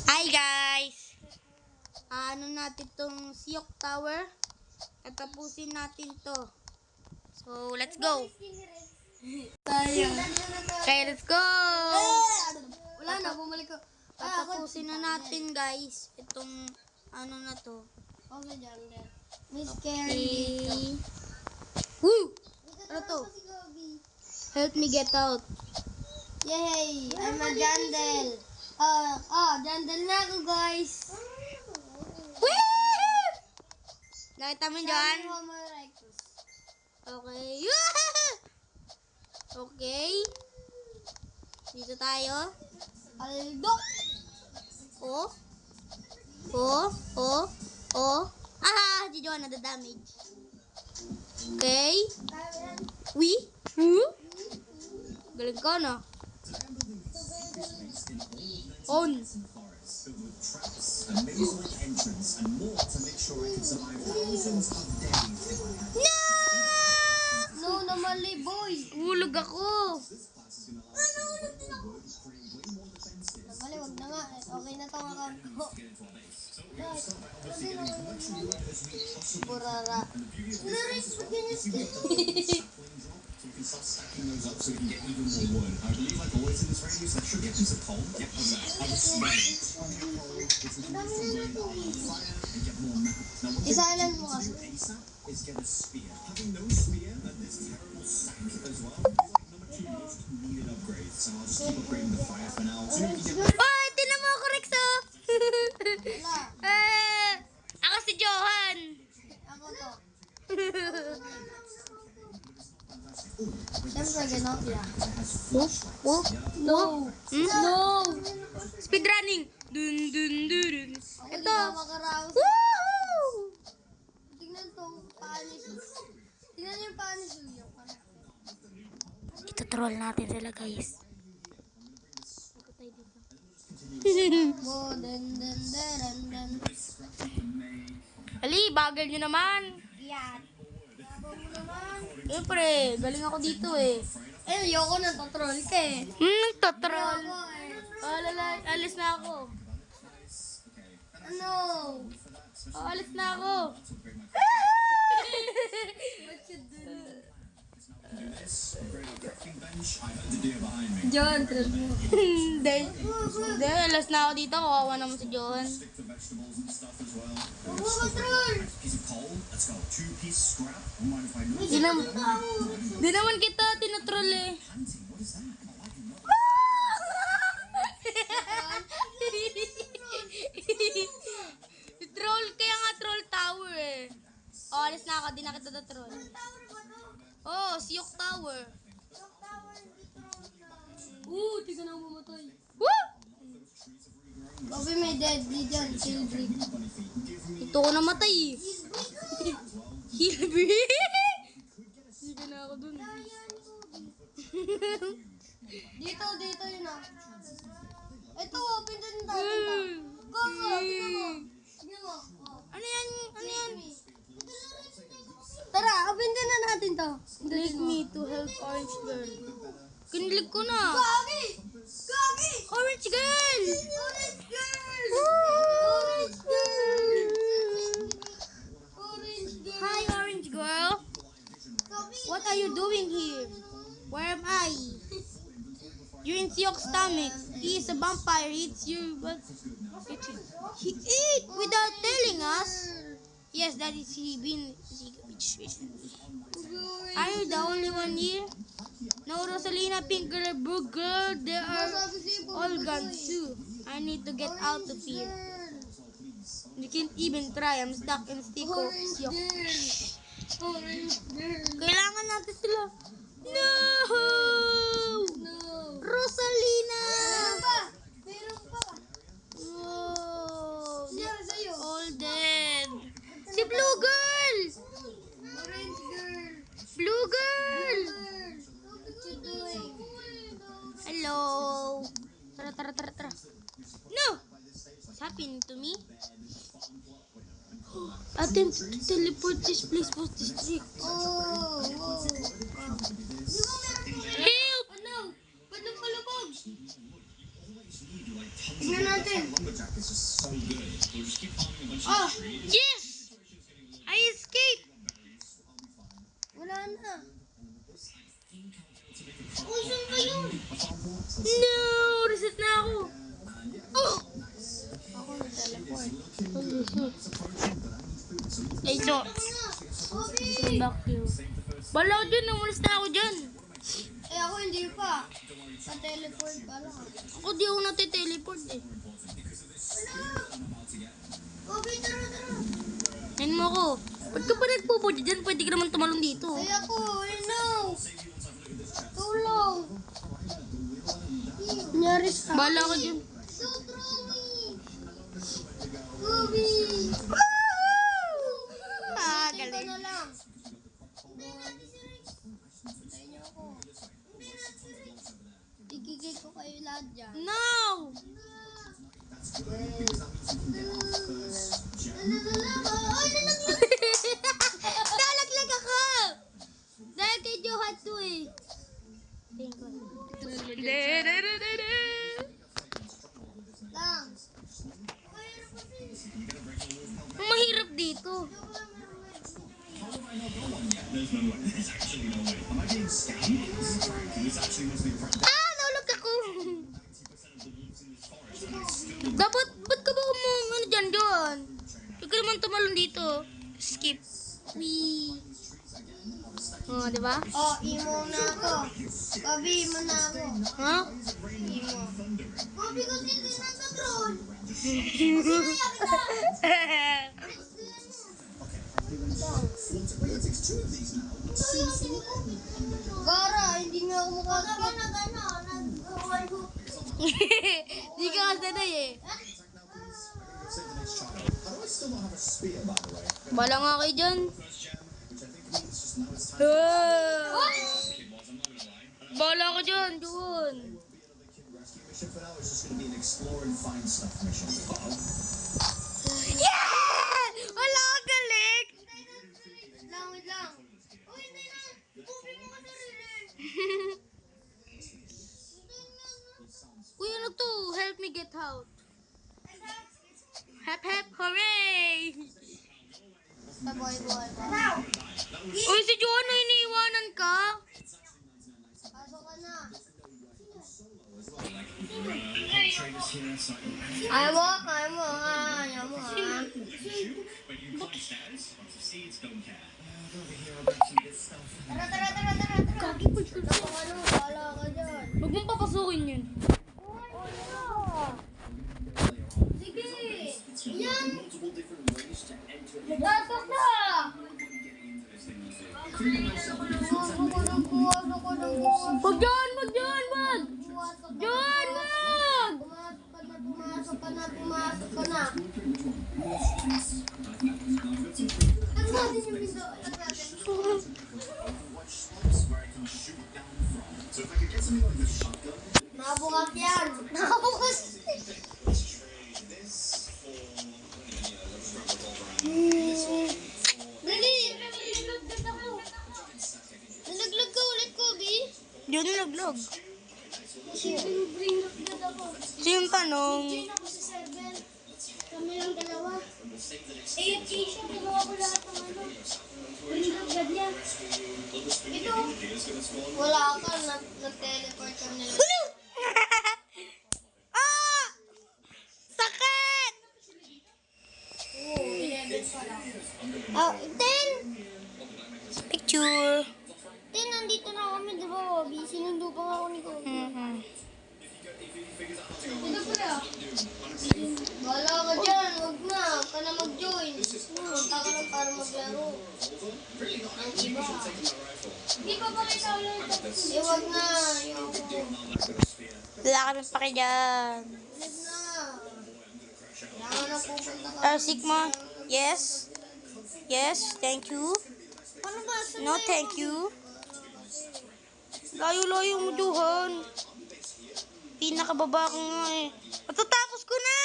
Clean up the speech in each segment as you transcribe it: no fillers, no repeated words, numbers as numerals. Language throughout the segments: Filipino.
Hi guys! Ano natin tong Siyok Tower? Tatapusin natin to. So, let's go! Tayo. Okay, let's go! Wala na, bumalik ko. Tatapusin na natin guys. Itong ano na to. Okay, dyan. Miss Carrie. Okay. Woo! Ano to? Help me get out. Yay! I'm a Jandel. Jandel na ako, guys. Woo! Nakita mo dyan? Homo erectus. Okay. Okay. Dito tayo. Aldo. Oh. Oh. Oh. Oh. Ah, si Johan nada-damage. Okay. Galing ko, no? On. No! No, namali, boy. Hulog ako. Namali, wag na nga. Okay na tong account ko. Burara. Naris, ba't ganyan skin? So we can start stacking those up so we can get even more wood. I believe, like always in this radius, there should be a piece of coal. Yep, over there. I was sweating. If we can use the wind on fire and get more map. Now, what Isa-island mo we kasi. do ASAP is get a spear. Having no spear and this terrible sack as well is like number 2 most needed upgrade. So I'll just keep upgrading the fire for now. So we can get Oh, tinan mo ako, Rexo. Wala. Ako si Johan. Ako to. Siyempre, gano'n yan. Oh, No. No. Speedrunning. Dun, dun, dun, dun. Ako Ito. di na makaraos. Woohoo! Tingnan to, paano siya. Tingnan yung paano siya. Ito troll natin sila, guys. Bo, den. Ali, bagal nyo naman. Yan. Siyempre, galing ako dito eh. Ayoko na to-troll ka eh. Nagtatroll. Ayoko eh. Alala, alis na ako. Ano? Alis na ako. What you do? do this. Upgrade our crafting bench. I heard the deer behind me. John, troll mo. Hindi. Hindi, alis na ako dito. Kawawa naman si Johan. Stick to vegetables and stuff as well. Huwag mo ka-troll! Piece of coal. Let's go. 2-piece scrap. Mind if I do Di naman, di naman kita tinatroll eh. hunting? What is that? Oh, I do not. Troll, kaya nga troll tower eh. Oh, alis na ako. Di na kita troll. Oh, Siyok Tower. Tingnan na mamatay. Woo! Bobby may deadly dyan, kill break. Ito ko namatay eh. Hilby. Sige na ako dun. Dito yun ah. Ito, pindan natin ta. Kaka, tingnan mo. Tingnan mo. Ano yan? Ano yan? Tara, pindan na natin to. Click me to help Orange Girl. Kinilig ko na. Gagi! Gagi! Orange Girl! Orange girl! Orange girl! Orange girl! Hi, Orange Girl. What are you doing here? Where am I? You're in Siyok's stomach. He is a vampire. He eats you, but he ate without telling us. Yes, that is he been. Are you the only one here? No, Rosalina, Pink Girl, Blue Girl, they are all gone too. I need to get out of here. You can't even try. I'm stuck in stick of Siyok. Orange girl! Kailangan natin sila. No! No! Rosalina! Meron pa! Meron pa! Whoa! Siyempre sa'yo! All dead. Si Blue Girl! Orange girl! Blue Girl! Girl! What you doing? Hello! Tara. No! What's happening to me? Attempt to teleport this place was district. Oh! Help! Ano? Ba't nang palabog? Tignan natin. attack is just so good. We'll just keep farming a bunch Oh, of trees. yes! I escaped! Wala na. To make a Uy, saan ba yun? No! Reset na ako. Oh! Ako nag-teleport. Ay, so. Kobe! Back you. Bala ko dyan, namulis na ako dyan. Eh, ako hindi pa. Pa-teleport pa lang. Ako di ako natiteleport eh. Kobe, tara. Yan mo ako. Ba't ka pa nagpupunta dyan? Pwede ka naman tumalon dito. Ay, ako. I know. Tulong. Nangyari sa Bala ka dyan. So, Troy. Kobe. Ah, Patay ka galing. na lang. Hindi natin si Rex. Patay niyo ako. Hindi natin si Rex. Igigay ko kayo lahat dyan. No! Ay, nalaglag. Nalaglag ako! Dahil kay Johan to eh. Lang. Mahirap kasi. Ang mahirap dito. There's no way. There's actually no way. Am I being scammed? This is a prank. This actually must be a prank. Ah! Nahulog ako! Dapat, ba't ka ba ano dyan, Johan? Huwag ka naman tumalon dito. Skip. Wee. Oh, di ba? Oh, imo na ako. Kobe, imo na ako. Ha? Imo. Kobe, kasi hindi nasa-troll. Gara, hindi nga ako makakit. Di ka kasanay eh. Save the next child. How do I still not have a spear, by the way? Bala nga kayo dyan. First gem, which I think means just now it's time Ah! to it was, I'm not gonna lie. Bala ka dyan, Johan. Rescue mission for now is just gonna be an explore and find stuff mission. Uh-oh. Yeah! Wala ka galing! Wait lang. Uy, hindi na. Kobe mo ka sarili. Uy, ano to? Help me get out. Hep hep, hooray! Boy. Uy, si Johan na iniiwanan ka? Pasok ka na. Traders here, so Ayaw mo ha. but you climb stairs, lots of seeds, don't care. Over here, I'll bet you this stuff. Tara. Ako ano, wala ka dyan. Huwag mong papasukin yun. Sige. Yan. Multiple different ways to enter it. Pasok na. Getting into this thing is Pasok ko ng buwas. Wag dyan, wag! Johan, wag! Pumasok ka na. Ano natin yung pinto? Overwatch slots where I can shoot down from. So if I could get something like this shotgun, Nakabukas yan. Nakabukas. let's trade this for let's grab a revolver and this one for Dali. Nalaglag ka ulit, Kobe. Di yun naglog. Bring up na ako. So yung tanong, Ako sa 7. Kami lang dalawa. AFK siya. Kinuha ko lahat ng ano. Bring up niya. Ito. Wala ka. Nag-teleport ka nila. ah! Sakit! Oo, 11 pa lang. Oh, 10! Picture. Nandito na kami, di ba? Sinundo pa nga ako ni Kobe. Ito pala. Wala ka dyan, huwag na. Huwag ka na mag-join. Punta ka lang para maglaro. Ang iba. Hindi pa pakita ulit. Eh, huwag na. Ayoko. Wala kami paki dyan. Ulit na. Kailangan na pupunta ka. Sigma, yes. Yes, thank you. Paano ba? Saan No, tayo? thank you. Layo-layo mo, Johan. Pinakababa ko nga eh. Matatapos ko na!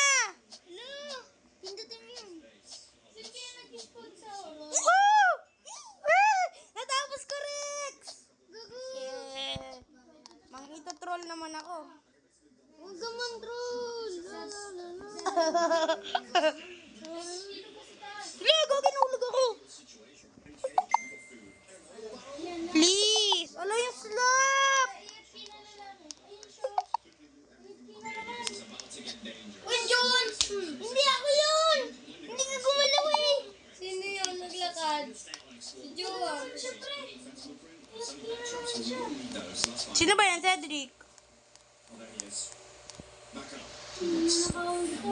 Hala, pindutin mo yun. Sino kaya nag-spawn sa oras? Woo! Natapos ko, Rex! Gago. Yeah. Mangito troll naman ako. Huwag ka man troll. La la la la. Ligo, kinulog ako. Please. Ala yung slap. Uy, John! Hindi ako yun! Hindi ka gumalaw eh! Sino yun naglakad? Si John. Siyempre. Sino ba yan, Cedric? Back up. Nakakawin ko.